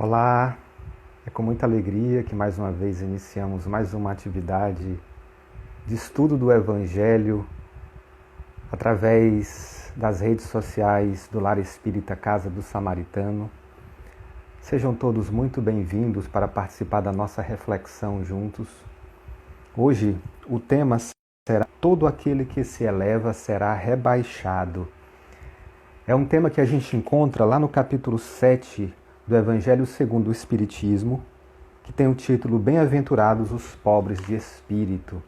Olá, é com muita alegria que mais uma vez iniciamos mais uma atividade de estudo do Evangelho através das redes sociais do Lar Espírita Casa do Samaritano. Sejam todos muito bem-vindos para participar da nossa reflexão juntos. Hoje o tema será Todo aquele que se eleva será rebaixado. É um tema que a gente encontra lá no capítulo 7 do Evangelho segundo o Espiritismo, que tem o título Bem-aventurados os pobres de espírito.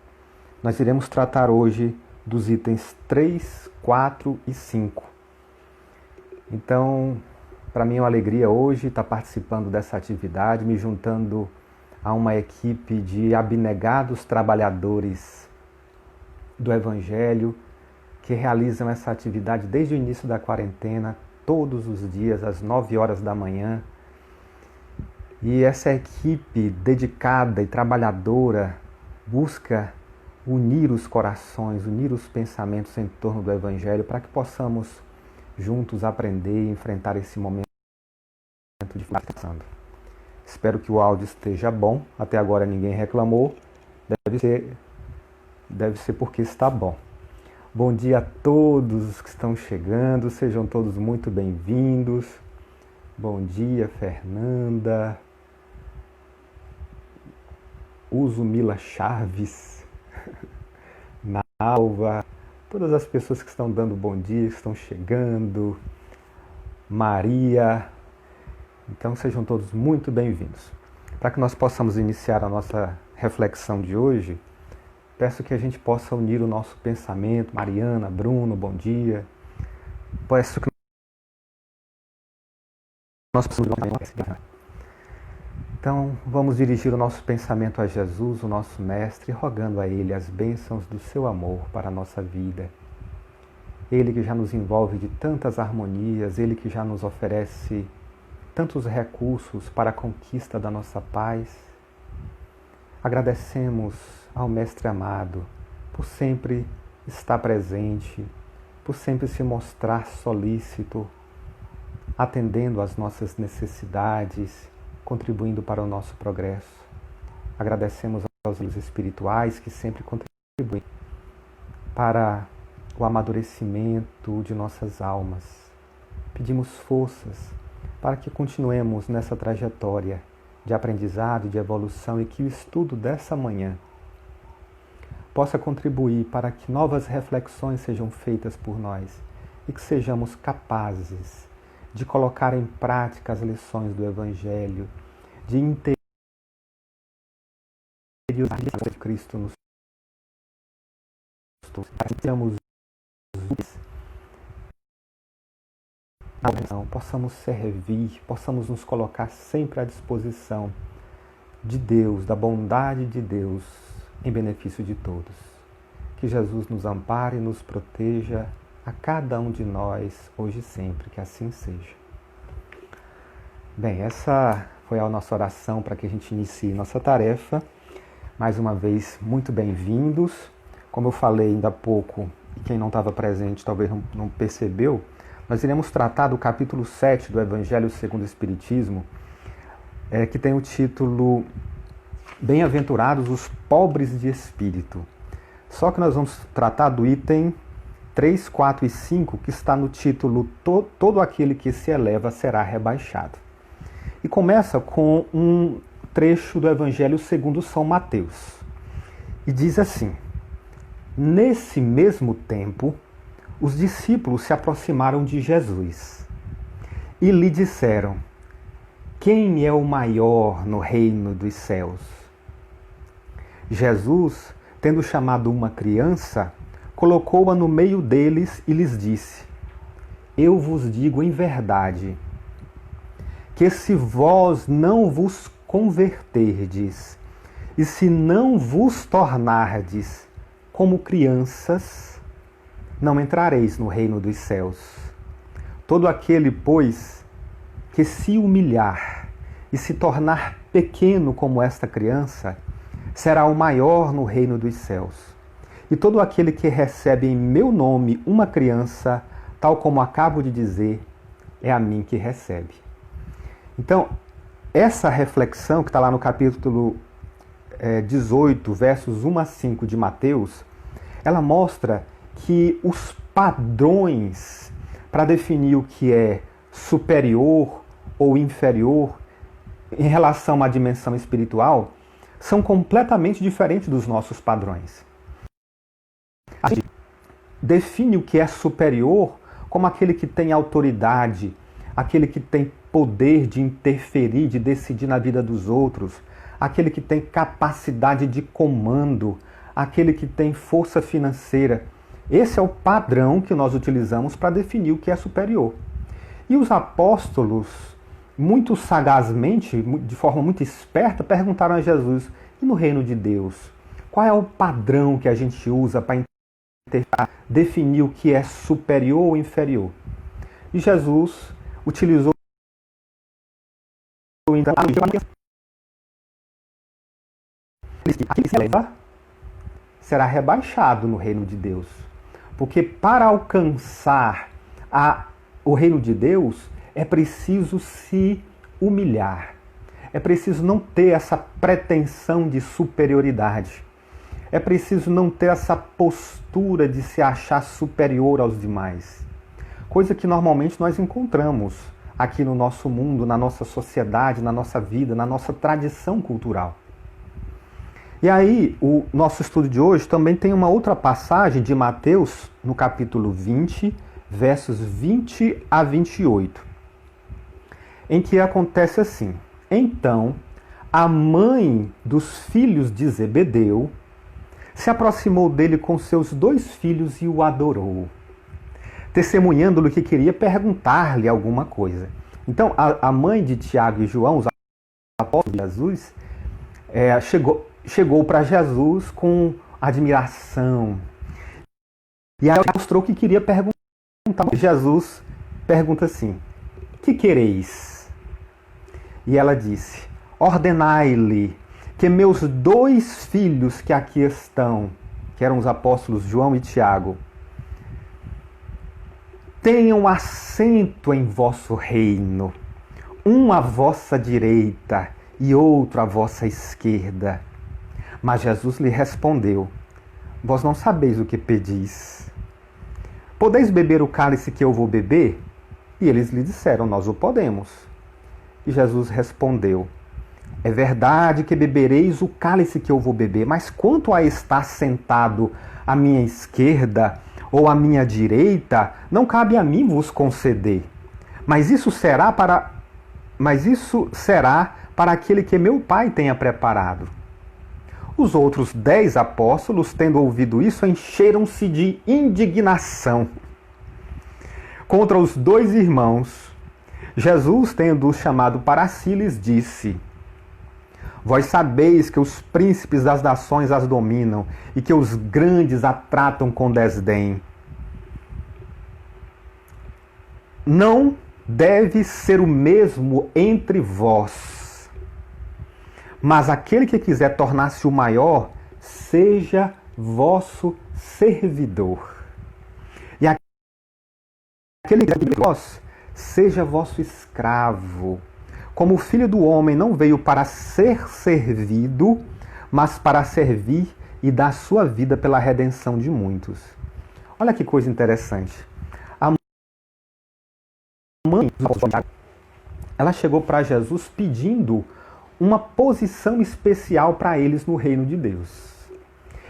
Nós iremos tratar hoje dos itens 3, 4 e 5. Então, para mim é uma alegria hoje estar participando dessa atividade, me juntando a uma equipe de abnegados trabalhadores do Evangelho que realizam essa atividade desde o início da quarentena, todos os dias, às 9 horas da manhã. E essa equipe dedicada e trabalhadora busca unir os corações, unir os pensamentos em torno do Evangelho para que possamos juntos aprender e enfrentar esse momento de dificuldade. Espero que o áudio esteja bom. Até agora ninguém reclamou. Deve ser porque está bom. Bom dia a todos que estão chegando, sejam todos muito bem-vindos. Bom dia, Fernanda, Mila Chaves, Nalva, todas as pessoas que estão dando bom dia, que estão chegando, Maria. Então sejam todos muito bem-vindos. Para que nós possamos iniciar a nossa reflexão de hoje, peço que a gente possa unir o nosso pensamento. Mariana, Bruno, bom dia. Peço que nós possamos... Então, vamos dirigir o nosso pensamento a Jesus, o nosso Mestre, rogando a Ele as bênçãos do seu amor para a nossa vida. Ele que já nos envolve de tantas harmonias, Ele que já nos oferece tantos recursos para a conquista da nossa paz. Agradecemos ao Mestre amado por sempre estar presente, por sempre se mostrar solícito, atendendo às nossas necessidades, contribuindo para o nosso progresso. Agradecemos aos líderes espirituais que sempre contribuem para o amadurecimento de nossas almas. Pedimos forças para que continuemos nessa trajetória de aprendizado, de evolução e que o estudo dessa manhã possa contribuir para que novas reflexões sejam feitas por nós e que sejamos capazes de colocar em prática as lições do Evangelho, de interiorizar o que Cristo nos trouxe, possamos servir, possamos nos colocar sempre à disposição de Deus, da bondade de Deus, em benefício de todos. Que Jesus nos ampare e nos proteja a cada um de nós, hoje e sempre, que assim seja. Bem, essa foi a nossa oração para que a gente inicie nossa tarefa. Mais uma vez, muito bem-vindos. Como eu falei ainda há pouco, e quem não estava presente talvez não percebeu, nós iremos tratar do capítulo 7 do Evangelho segundo o Espiritismo, que tem o título Bem-aventurados os pobres de espírito. Só que nós vamos tratar do item 3, 4 e 5, que está no título Todo aquele que se eleva será rebaixado. E começa com um trecho do Evangelho segundo São Mateus. E diz assim: Nesse mesmo tempo, os discípulos se aproximaram de Jesus e lhe disseram: Quem é o maior no reino dos céus? Jesus, tendo chamado uma criança, colocou-a no meio deles e lhes disse: Eu vos digo em verdade, que se vós não vos converterdes e se não vos tornardes como crianças, não entrareis no reino dos céus. Todo aquele, pois, que se humilhar e se tornar pequeno como esta criança, será o maior no reino dos céus. E todo aquele que recebe em meu nome uma criança, tal como acabo de dizer, é a mim que recebe. Então, essa reflexão que está lá no capítulo 18, versos 1 a 5 de Mateus, ela mostra que os padrões para definir o que é superior ou inferior em relação à dimensão espiritual são completamente diferentes dos nossos padrões. A gente define o que é superior como aquele que tem autoridade, aquele que tem poder de interferir, de decidir na vida dos outros, aquele que tem capacidade de comando, aquele que tem força financeira. Esse é o padrão que nós utilizamos para definir o que é superior. E os apóstolos, muito sagazmente, de forma muito esperta, perguntaram a Jesus: e no reino de Deus? Qual é o padrão que a gente usa para definir o que é superior ou inferior? E Jesus utilizou então aquele que se eleva será rebaixado no reino de Deus. Porque para alcançar o reino de Deus é preciso se humilhar. É preciso não ter essa pretensão de superioridade. É preciso não ter essa postura de se achar superior aos demais. Coisa que normalmente nós encontramos aqui no nosso mundo, na nossa sociedade, na nossa vida, na nossa tradição cultural. E aí, o nosso estudo de hoje também tem uma outra passagem de Mateus, no capítulo 20, versos 20 a 28, em que acontece assim: então, a mãe dos filhos de Zebedeu se aproximou dele com seus 2 filhos e o adorou, testemunhando-lhe que queria perguntar-lhe alguma coisa. Então, a mãe de Tiago e João, os apóstolos de Jesus, chegou para Jesus com admiração. E aí mostrou que queria perguntar. Jesus pergunta assim: que quereis? E ela disse: ordenai-lhe que meus 2 filhos que aqui estão, que eram os apóstolos João e Tiago, tenham assento em vosso reino, um à vossa direita e outro à vossa esquerda. Mas Jesus lhe respondeu: vós não sabeis o que pedis. Podeis beber o cálice que eu vou beber? E eles lhe disseram: nós o podemos. E Jesus respondeu: é verdade que bebereis o cálice que eu vou beber, mas quanto a estar sentado à minha esquerda ou à minha direita, não cabe a mim vos conceder. Mas isso será para aquele que meu Pai tenha preparado. Os outros 10 apóstolos, tendo ouvido isso, encheram-se de indignação contra os 2 irmãos. Jesus, tendo-os chamado para si, lhes disse: vós sabeis que os príncipes das nações as dominam e que os grandes a tratam com desdém. Não deve ser o mesmo entre vós. Mas aquele que quiser tornar-se o maior, seja vosso servidor. E aquele que quiser vós, seja vosso escravo. Como o Filho do Homem não veio para ser servido, mas para servir e dar sua vida pela redenção de muitos. Olha que coisa interessante. A mãe, ela chegou para Jesus pedindo uma posição especial para eles no reino de Deus.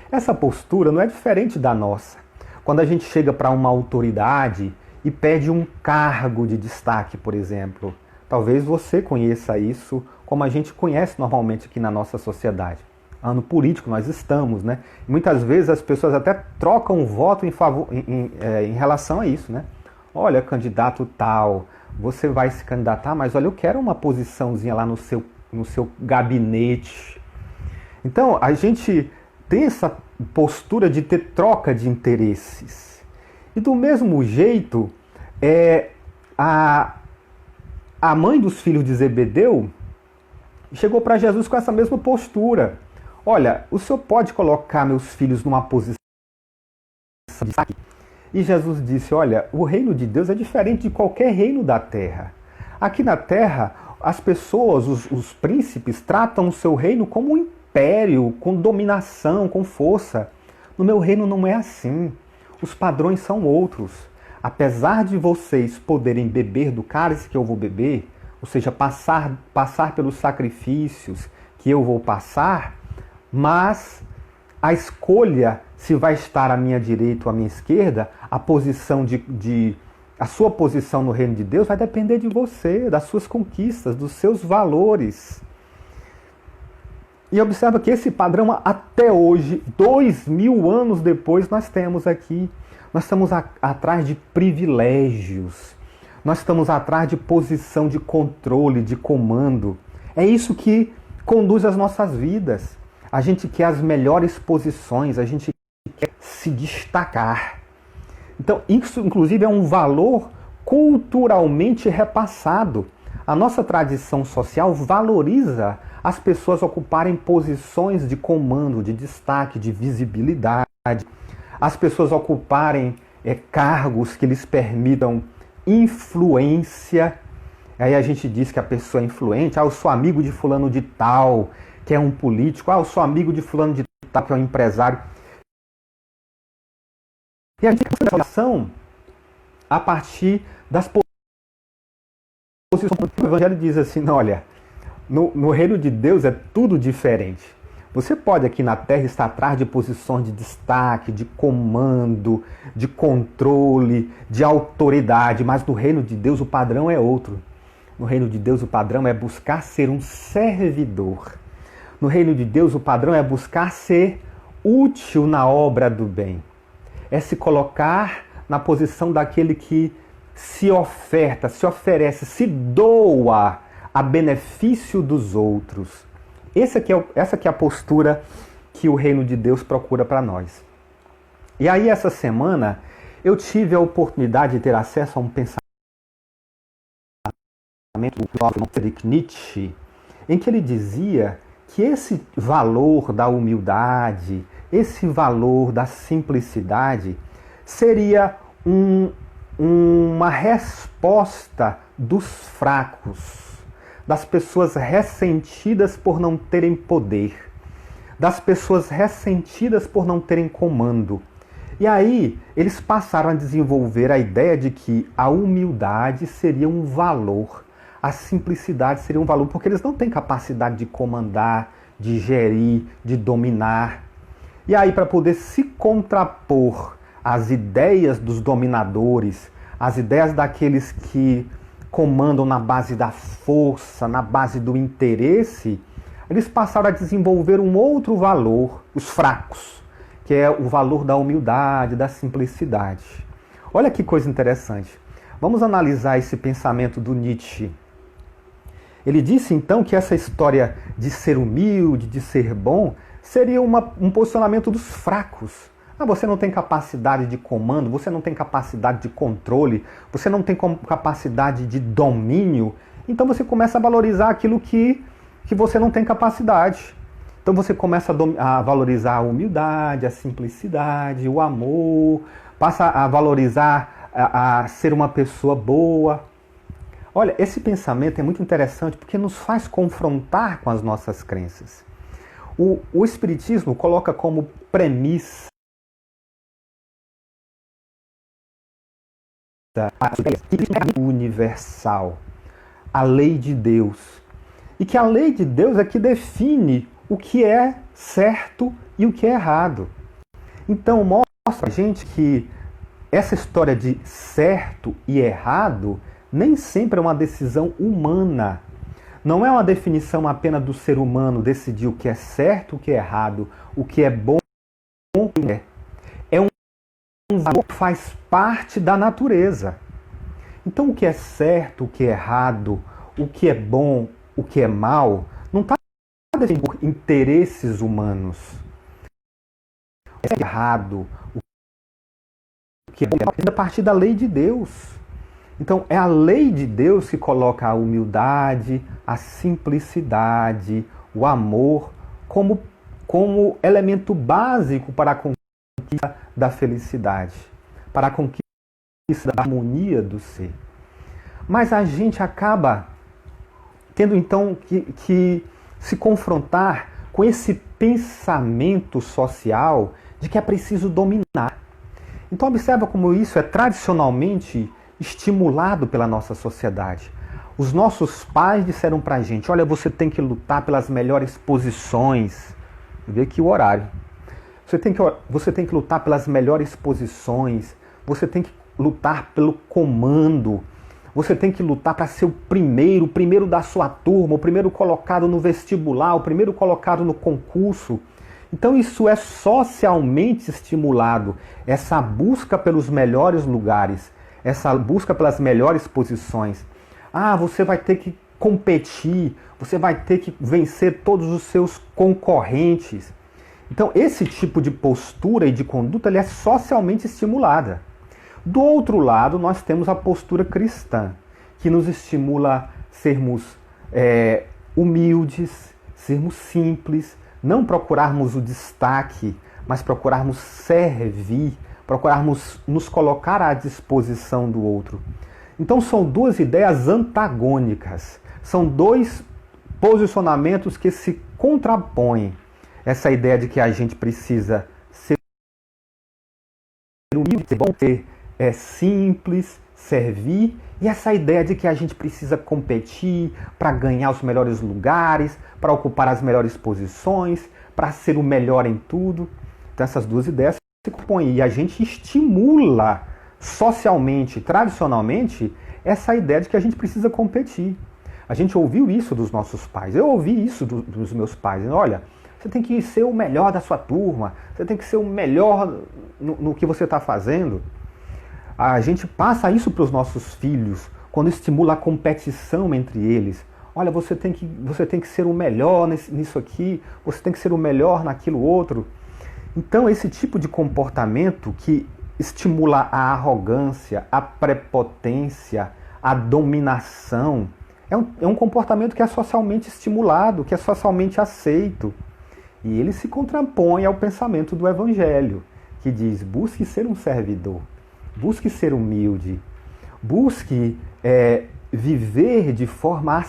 Essa postura não é diferente da nossa. Quando a gente chega para uma autoridade e pede um cargo de destaque, por exemplo. Talvez você conheça isso como a gente conhece normalmente aqui na nossa sociedade. Ano político nós estamos, né? Muitas vezes as pessoas até trocam o voto em relação a isso, né? Olha, candidato tal, você vai se candidatar, mas olha, eu quero uma posiçãozinha lá no seu gabinete. Então, a gente tem essa postura de ter troca de interesses. E do mesmo jeito, a mãe dos filhos de Zebedeu chegou para Jesus com essa mesma postura. Olha, o senhor pode colocar meus filhos numa posição de destaque? E Jesus disse: olha, o reino de Deus é diferente de qualquer reino da terra. Aqui na terra, as pessoas, os príncipes, tratam o seu reino como um império, com dominação, com força. No meu reino não é assim. Os padrões são outros. Apesar de vocês poderem beber do cálice que eu vou beber, ou seja, passar pelos sacrifícios que eu vou passar, mas a escolha se vai estar à minha direita ou à minha esquerda, a sua posição no reino de Deus vai depender de você, das suas conquistas, dos seus valores. E observa que esse padrão até hoje, 2000 anos depois, nós temos aqui. Nós estamos atrás de privilégios. Nós estamos atrás de posição de controle, de comando. É isso que conduz as nossas vidas. A gente quer as melhores posições, a gente quer se destacar. Então, isso, inclusive, é um valor culturalmente repassado. A nossa tradição social valoriza as pessoas ocuparem posições de comando, de destaque, de visibilidade. As pessoas ocuparem cargos que lhes permitam influência. Aí a gente diz que a pessoa é influente. Eu sou amigo de fulano de tal, que é um político. Eu sou amigo de fulano de tal, que é um empresário. E a gente tem essa relação a partir das posições. O Evangelho diz assim, olha, no reino de Deus é tudo diferente. Você pode aqui na Terra estar atrás de posições de destaque, de comando, de controle, de autoridade, mas no reino de Deus o padrão é outro. No reino de Deus o padrão é buscar ser um servidor. No reino de Deus o padrão é buscar ser útil na obra do bem. É se colocar na posição daquele que se oferta, se oferece, se doa a benefício dos outros. Essa aqui é a postura que o reino de Deus procura para nós. E aí, essa semana, eu tive a oportunidade de ter acesso a um pensamento do Friedrich Nietzsche, em que ele dizia que esse valor da humildade, esse valor da simplicidade, seria uma resposta dos fracos, das pessoas ressentidas por não terem poder, das pessoas ressentidas por não terem comando. E aí eles passaram a desenvolver a ideia de que a humildade seria um valor, a simplicidade seria um valor, porque eles não têm capacidade de comandar, de gerir, de dominar. E aí, para poder se contrapor às ideias dos dominadores, às ideias daqueles que comandam na base da força, na base do interesse, eles passaram a desenvolver um outro valor, os fracos, que é o valor da humildade, da simplicidade. Olha que coisa interessante. Vamos analisar esse pensamento do Nietzsche. Ele disse então que essa história de ser humilde, de ser bom, seria um posicionamento dos fracos. Você não tem capacidade de comando, você não tem capacidade de controle, você não tem capacidade de domínio, então você começa a valorizar aquilo que você não tem capacidade. Então você começa a valorizar a humildade, a simplicidade, o amor, passa a valorizar a ser uma pessoa boa. Olha, esse pensamento é muito interessante porque nos faz confrontar com as nossas crenças. O Espiritismo coloca como premissa a universal, a lei de Deus. E que a lei de Deus é que define o que é certo e o que é errado. Então mostra a gente que essa história de certo e errado nem sempre é uma decisão humana. Não é uma definição apenas do ser humano decidir o que é certo, o que é errado, o que é bom, o que não é. É um valor que faz parte da natureza. Então o que é certo, o que é errado, o que é bom, o que é mal, não está definido por interesses humanos. O que é errado, o que é bom, é a partir da lei de Deus. Então é a lei de Deus que coloca a humildade, a simplicidade, o amor como elemento básico para a conquista da felicidade, para a conquista da harmonia do ser. Mas a gente acaba tendo então que se confrontar com esse pensamento social de que é preciso dominar. Então observa como isso é tradicionalmente estimulado pela nossa sociedade. Os nossos pais disseram pra gente, olha, você tem que lutar pelas melhores posições. Vê aqui o horário. Você tem que lutar pelas melhores posições, você tem que lutar pelo comando, você tem que lutar para ser o primeiro da sua turma, o primeiro colocado no vestibular, o primeiro colocado no concurso. Então isso é socialmente estimulado, essa busca pelos melhores lugares, essa busca pelas melhores posições. Ah, você vai ter que competir, você vai ter que vencer todos os seus concorrentes. Então, esse tipo de postura e de conduta ele é socialmente estimulada. Do outro lado, nós temos a postura cristã, que nos estimula a sermos humildes, sermos simples, não procurarmos o destaque, mas procurarmos servir, procurarmos nos colocar à disposição do outro. Então, são duas ideias antagônicas, são dois posicionamentos que se contrapõem. Essa ideia de que a gente precisa ser humilde, ser bom, ser simples, servir, e essa ideia de que a gente precisa competir para ganhar os melhores lugares, para ocupar as melhores posições, para ser o melhor em tudo. Então essas duas ideias se compõem e a gente estimula socialmente, tradicionalmente, essa ideia de que a gente precisa competir. A gente ouviu isso dos nossos pais, eu ouvi isso dos meus pais. Olha, você tem que ser o melhor da sua turma, você tem que ser o melhor no que você está fazendo. A gente passa isso para os nossos filhos, quando estimula a competição entre eles. Olha, você tem que ser o melhor nisso aqui, você tem que ser o melhor naquilo outro. Então, esse tipo de comportamento que estimula a arrogância, a prepotência, a dominação, é um comportamento que é socialmente estimulado, que é socialmente aceito. E ele se contrapõe ao pensamento do Evangelho, que diz, busque ser um servidor, busque ser humilde, busque viver de forma a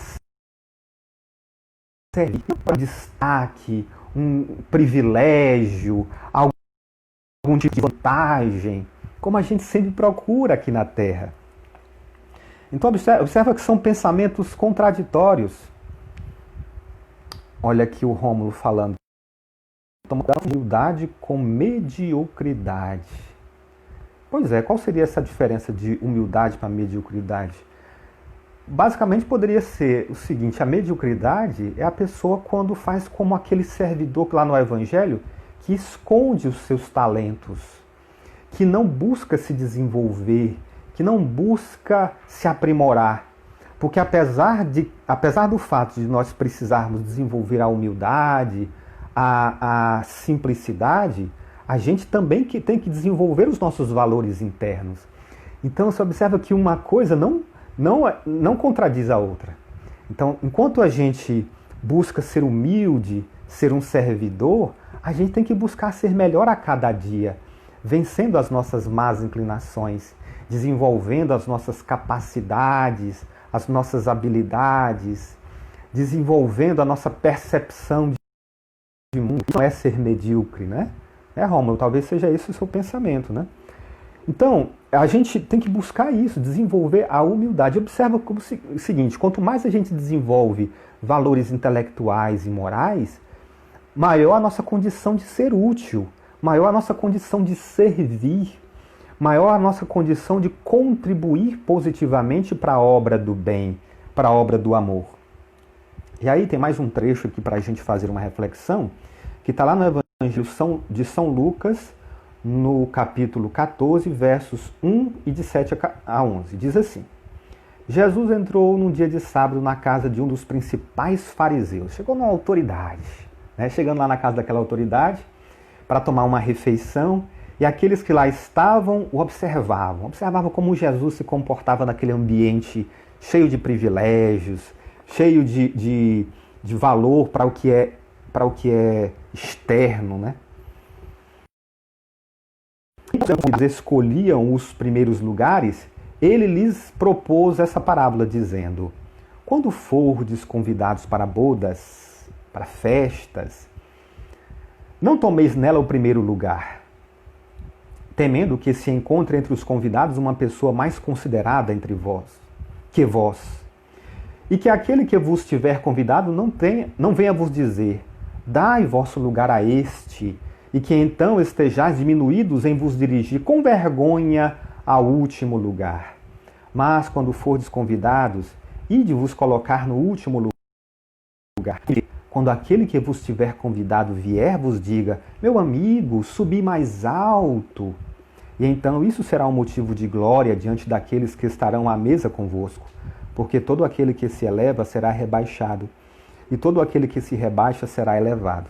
servir, um destaque, um privilégio, algum tipo de vantagem, como a gente sempre procura aqui na Terra. Então observa que são pensamentos contraditórios. Olha aqui o Rômulo falando. Humildade com mediocridade. Pois é, qual seria essa diferença de humildade para mediocridade? Basicamente poderia ser o seguinte, a mediocridade é a pessoa quando faz como aquele servidor que lá no Evangelho que esconde os seus talentos, que não busca se desenvolver, que não busca se aprimorar. Porque apesar do fato de nós precisarmos desenvolver a humildade, a simplicidade, a gente também tem que desenvolver os nossos valores internos. Então você observa que uma coisa não contradiz a outra. Então, enquanto a gente busca ser humilde, ser um servidor, a gente tem que buscar ser melhor a cada dia, vencendo as nossas más inclinações, desenvolvendo as nossas capacidades, as nossas habilidades, desenvolvendo a nossa percepção de mundo. Não é ser medíocre, né? Rômulo, talvez seja esse o seu pensamento, né? Então, a gente tem que buscar isso, desenvolver a humildade. Observa como o seguinte, quanto mais a gente desenvolve valores intelectuais e morais, maior a nossa condição de ser útil, maior a nossa condição de servir, maior a nossa condição de contribuir positivamente para a obra do bem, para a obra do amor. E aí tem mais um trecho aqui para a gente fazer uma reflexão, que está lá no Evangelho de São Lucas, no capítulo 14, versos 1 e de 7 a 11. Diz assim, Jesus entrou num dia de sábado na casa de um dos principais fariseus. Chegou numa autoridade, né? Chegando lá na casa daquela autoridade para tomar uma refeição, e aqueles que lá estavam o observavam como Jesus se comportava naquele ambiente cheio de privilégios, cheio de valor para o que é externo, né? Quando eles escolhiam os primeiros lugares, ele lhes propôs essa parábola dizendo, Quando fordes convidados para bodas, para festas, não tomeis nela o primeiro lugar, temendo que se encontre entre os convidados uma pessoa mais considerada entre vós, que vós, e que aquele que vos tiver convidado não venha vos dizer, dai vosso lugar a este, e que então estejais diminuídos em vos dirigir com vergonha ao último lugar. Mas quando fordes convidados, ide vos colocar no último lugar. Quando aquele que vos tiver convidado vier, vos diga, meu amigo, subi mais alto. E então isso será um motivo de glória diante daqueles que estarão à mesa convosco. Porque todo aquele que se eleva será rebaixado, e todo aquele que se rebaixa será elevado.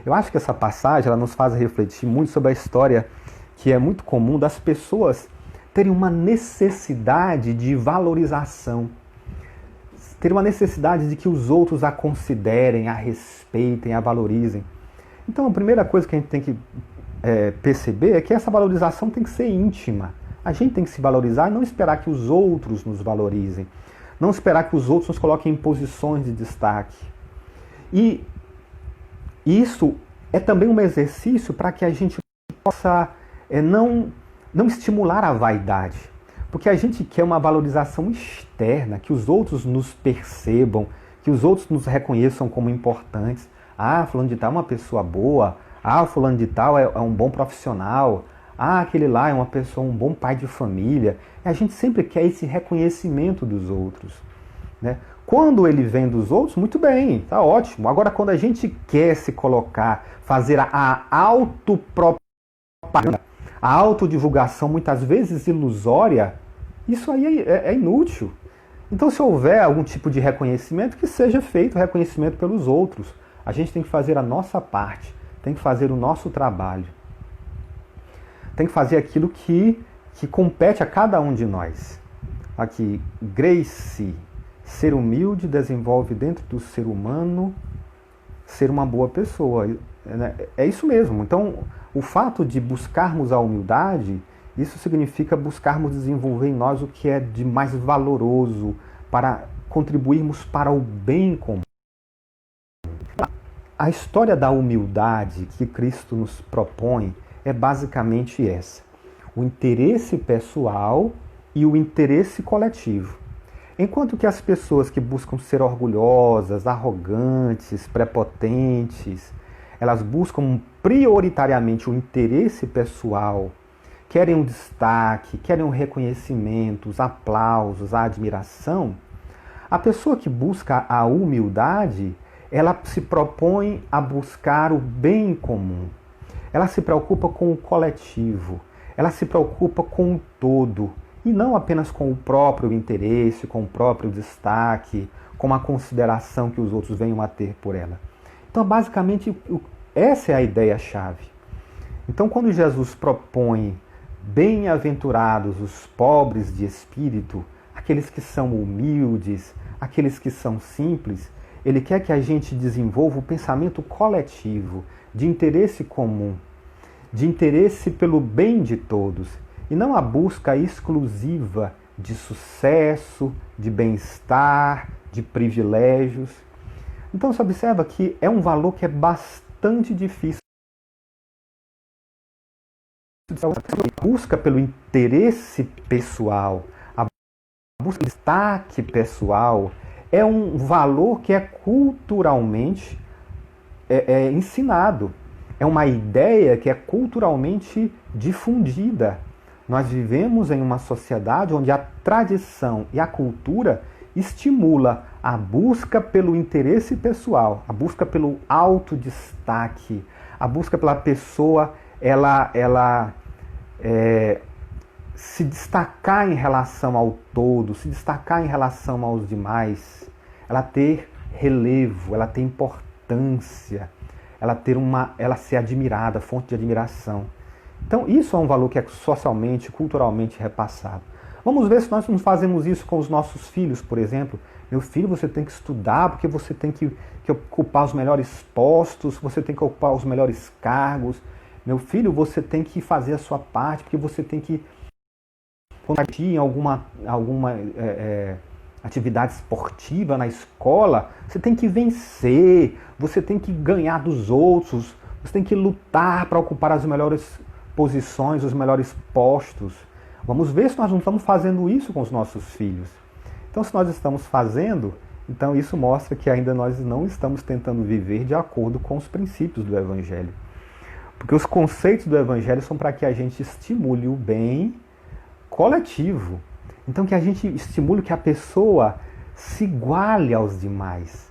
Eu acho que essa passagem ela nos faz refletir muito sobre a história que é muito comum das pessoas terem uma necessidade de valorização, ter uma necessidade de que os outros a considerem, a respeitem, a valorizem. Então a primeira coisa que a gente tem que perceber é que essa valorização tem que ser íntima. A gente tem que se valorizar e não esperar que os outros nos valorizem. Não esperar que os outros nos coloquem em posições de destaque. E isso é também um exercício para que a gente possa não estimular a vaidade. Porque a gente quer uma valorização externa, que os outros nos percebam, que os outros nos reconheçam como importantes. Ah, fulano de tal é uma pessoa boa. Ah, fulano de tal é um bom profissional. Ah, aquele lá é uma pessoa, um bom pai de família. E a gente sempre quer esse reconhecimento dos outros, né? Quando ele vem dos outros, muito bem, tá ótimo. Agora, quando a gente quer se colocar, fazer a autopropaganda, a autodivulgação, muitas vezes ilusória, isso aí é inútil. Então, se houver algum tipo de reconhecimento, que seja feito reconhecimento pelos outros. A gente tem que fazer a nossa parte, tem que fazer o nosso trabalho. Tem que fazer aquilo que compete a cada um de nós. Aqui, Grace, ser humilde desenvolve dentro do ser humano ser uma boa pessoa. É isso mesmo. Então, o fato de buscarmos a humildade, isso significa buscarmos desenvolver em nós o que é de mais valoroso para contribuirmos para o bem comum. A história da humildade que Cristo nos propõe é basicamente essa: o interesse pessoal e o interesse coletivo. Enquanto que as pessoas que buscam ser orgulhosas, arrogantes, prepotentes, elas buscam prioritariamente o interesse pessoal, querem um destaque, querem um reconhecimento, os aplausos, a admiração, a pessoa que busca a humildade, ela se propõe a buscar o bem comum. Ela se preocupa com o coletivo, ela se preocupa com o todo, e não apenas com o próprio interesse, com o próprio destaque, com a consideração que os outros venham a ter por ela. Então, basicamente, essa é a ideia-chave. Então, quando Jesus propõe bem-aventurados os pobres de espírito, aqueles que são humildes, aqueles que são simples, ele quer que a gente desenvolva o pensamento coletivo, de interesse comum, de interesse pelo bem de todos, e não a busca exclusiva de sucesso, de bem-estar, de privilégios. Então você observa que é um valor que é bastante difícil. A busca pelo interesse pessoal, a busca pelo destaque pessoal, é um valor que é culturalmente ensinado. É uma ideia que é culturalmente difundida. Nós vivemos em uma sociedade onde a tradição e a cultura estimula a busca pelo interesse pessoal, a busca pelo autodestaque, a busca pela pessoa se destacar em relação ao todo, se destacar em relação aos demais, ela ter relevo, ela ter importância, ela ser admirada, fonte de admiração. Então isso é um valor que é socialmente, culturalmente repassado. Vamos ver se nós não fazemos isso com os nossos filhos, por exemplo. Meu filho, você tem que estudar porque você tem que ocupar os melhores postos, você tem que ocupar os melhores cargos. Meu filho, você tem que fazer a sua parte porque você tem que competir em atividade esportiva na escola, você tem que vencer, você tem que ganhar dos outros, você tem que lutar para ocupar as melhores posições, os melhores postos. Vamos ver se nós não estamos fazendo isso com os nossos filhos. Então, se nós estamos fazendo, então isso mostra que ainda nós não estamos tentando viver de acordo com os princípios do Evangelho. Porque os conceitos do Evangelho são para que a gente estimule o bem coletivo. Então, que a gente estimule que a pessoa se iguale aos demais.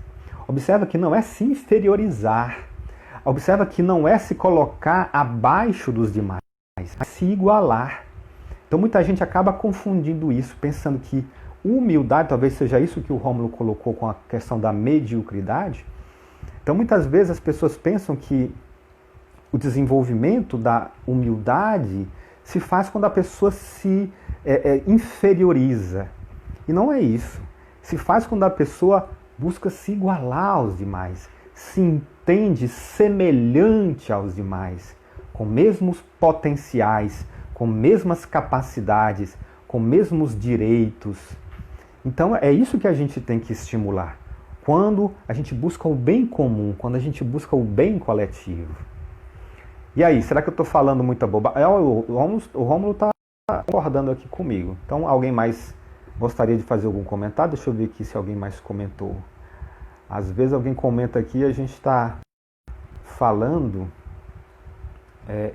Observa que não é se inferiorizar. Observa que não é se colocar abaixo dos demais, mas se igualar. Então, muita gente acaba confundindo isso, pensando que humildade, talvez seja isso que o Rômulo colocou com a questão da mediocridade. Então, muitas vezes as pessoas pensam que o desenvolvimento da humildade se faz quando a pessoa se inferioriza. E não é isso. Se faz quando a pessoa busca se igualar aos demais, se entende semelhante aos demais, com mesmos potenciais, com mesmas capacidades, com mesmos direitos. Então é isso que a gente tem que estimular. Quando a gente busca o bem comum, quando a gente busca o bem coletivo. E aí, será que eu estou falando muita bobagem? O Rômulo está concordando aqui comigo. Então, alguém mais gostaria de fazer algum comentário? Deixa eu ver aqui se alguém mais comentou. Às vezes alguém comenta aqui e a gente está falando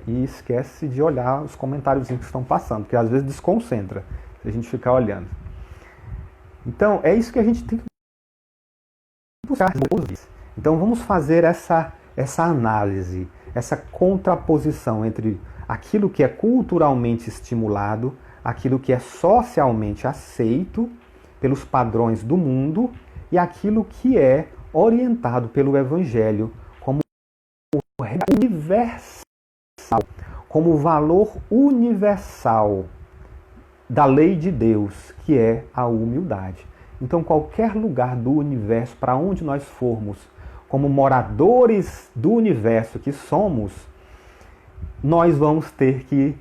e esquece de olhar os comentários que estão passando, porque às vezes desconcentra se a gente ficar olhando. Então, é isso que a gente tem que buscar. Então, vamos fazer essa análise, essa contraposição entre aquilo que é culturalmente estimulado, aquilo que é socialmente aceito pelos padrões do mundo e aquilo que é orientado pelo Evangelho como universal, como valor universal da lei de Deus, que é a humildade. Então, qualquer lugar do universo, para onde nós formos, como moradores do universo que somos, nós vamos ter que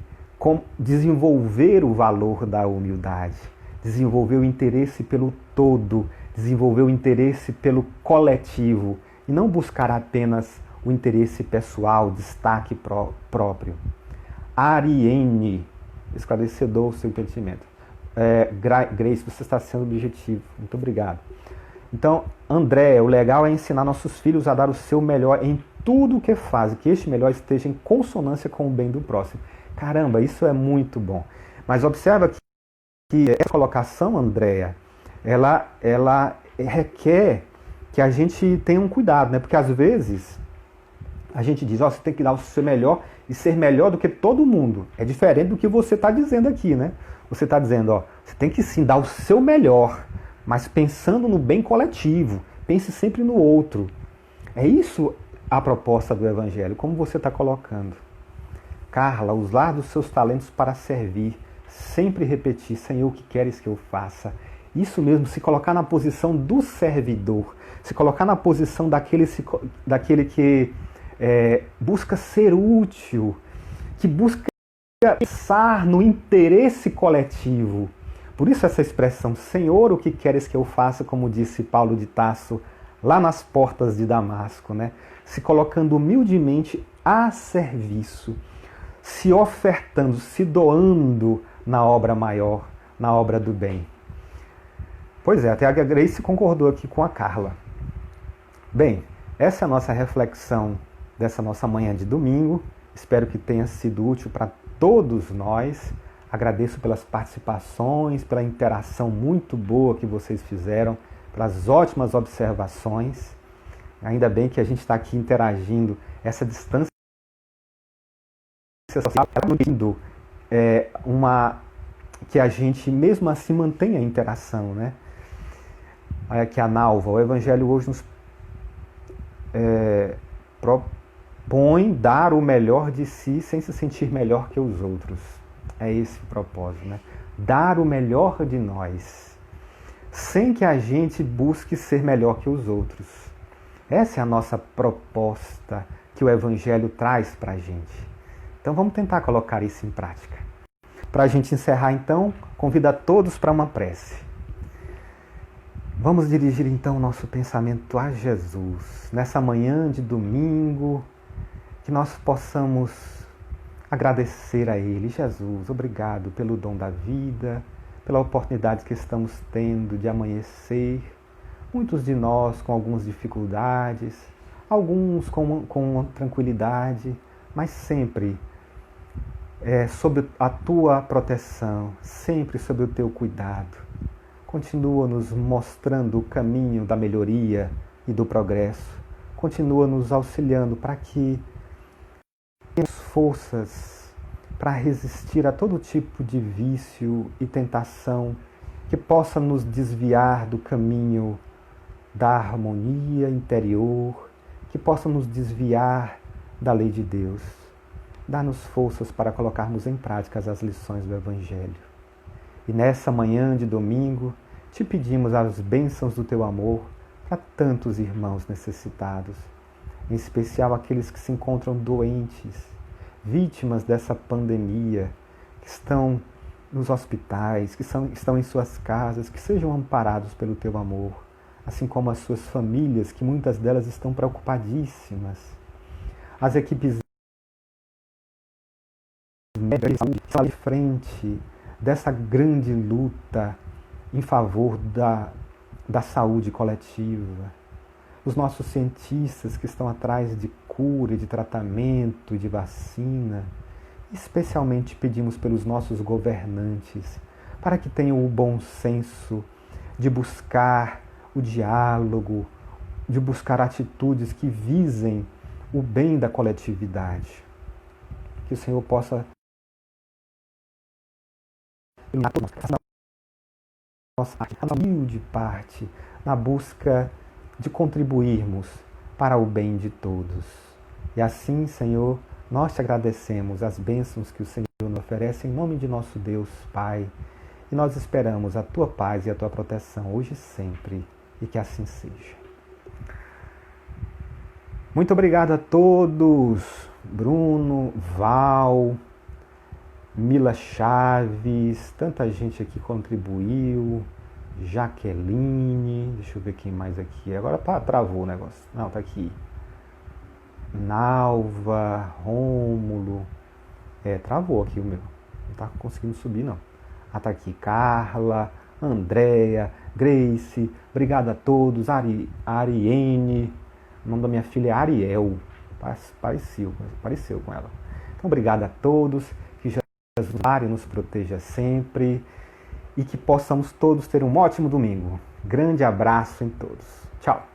desenvolver o valor da humildade, desenvolver o interesse pelo todo, desenvolver o interesse pelo coletivo e não buscar apenas o interesse pessoal, destaque próprio. Ariane, esclarecedor o seu entendimento. Grace, você está sendo objetivo. Muito obrigado. Então, André, o legal é ensinar nossos filhos a dar o seu melhor em tudo o que fazem, que este melhor esteja em consonância com o bem do próximo. Caramba, isso é muito bom. Mas observa que essa colocação, Andréa, ela requer que a gente tenha um cuidado, né? Porque às vezes a gente diz, você tem que dar o seu melhor e ser melhor do que todo mundo. É diferente do que você está dizendo aqui, né? Você está dizendo, você tem que sim dar o seu melhor, mas pensando no bem coletivo. Pense sempre no outro. É isso a proposta do Evangelho, como você está colocando. Carla, usar dos seus talentos para servir, sempre repetir, Senhor, o que queres que eu faça? Isso mesmo, se colocar na posição do servidor, se colocar na posição daquele que busca ser útil, que busca pensar no interesse coletivo. Por isso essa expressão, Senhor, o que queres que eu faça, como disse Paulo de Tarso, lá nas portas de Damasco, né? Se colocando humildemente a serviço, se ofertando, se doando na obra maior, na obra do bem. Pois é, até a Grace concordou aqui com a Carla. Bem, essa é a nossa reflexão dessa nossa manhã de domingo. Espero que tenha sido útil para todos nós. Agradeço pelas participações, pela interação muito boa que vocês fizeram, pelas ótimas observações. Ainda bem que a gente está aqui interagindo. Essa distância social que a gente mesmo assim mantenha a interação, né? Olha aqui a Nalva, o Evangelho hoje nos propõe dar o melhor de si sem se sentir melhor que os outros. É esse o propósito, né? Dar o melhor de nós, sem que a gente busque ser melhor que os outros. Essa é a nossa proposta que o Evangelho traz para a gente. Então vamos tentar colocar isso em prática. Para a gente encerrar então, convido a todos para uma prece. Vamos dirigir então o nosso pensamento a Jesus. Nessa manhã de domingo, que nós possamos agradecer a Ele. Jesus, obrigado pelo dom da vida, pela oportunidade que estamos tendo de amanhecer. Muitos de nós com algumas dificuldades, alguns com tranquilidade, mas sempre sob a tua proteção, sempre sob o teu cuidado. Continua nos mostrando o caminho da melhoria e do progresso. Continua nos auxiliando para que tenhamos forças para resistir a todo tipo de vício e tentação que possa nos desviar do caminho da harmonia interior, que possa nos desviar da lei de Deus. Dá-nos forças para colocarmos em prática as lições do Evangelho. E nessa manhã de domingo, te pedimos as bênçãos do teu amor para tantos irmãos necessitados, em especial aqueles que se encontram doentes, vítimas dessa pandemia, que estão nos hospitais, que estão em suas casas, que sejam amparados pelo teu amor, assim como as suas famílias, que muitas delas estão preocupadíssimas. As equipes médicas estão ali frente dessa grande luta em favor da saúde coletiva. Os nossos cientistas que estão atrás de cura, de tratamento, de vacina. Especialmente pedimos pelos nossos governantes, para que tenham o bom senso de buscar o diálogo, de buscar atitudes que visem o bem da coletividade. Que o Senhor possa iluminar nossa humilde parte na busca de contribuirmos para o bem de todos. E assim, Senhor, nós te agradecemos as bênçãos que o Senhor nos oferece em nome de nosso Deus, Pai. E nós esperamos a tua paz e a tua proteção hoje e sempre. E que assim seja. Muito obrigado a todos. Bruno, Val, Mila Chaves, tanta gente aqui contribuiu. Jaqueline, deixa eu ver quem mais aqui. Agora travou o negócio. Não, tá aqui. Nalva, Rômulo. Travou aqui o meu. Não tá conseguindo subir, não. Tá aqui. Carla, Andréia, Grace. Obrigado a todos. Ariene. O nome da minha filha é Ariel. Pareceu com ela. Então, obrigado a todos. Que Jesus nos proteja sempre. E que possamos todos ter um ótimo domingo. Grande abraço em todos. Tchau.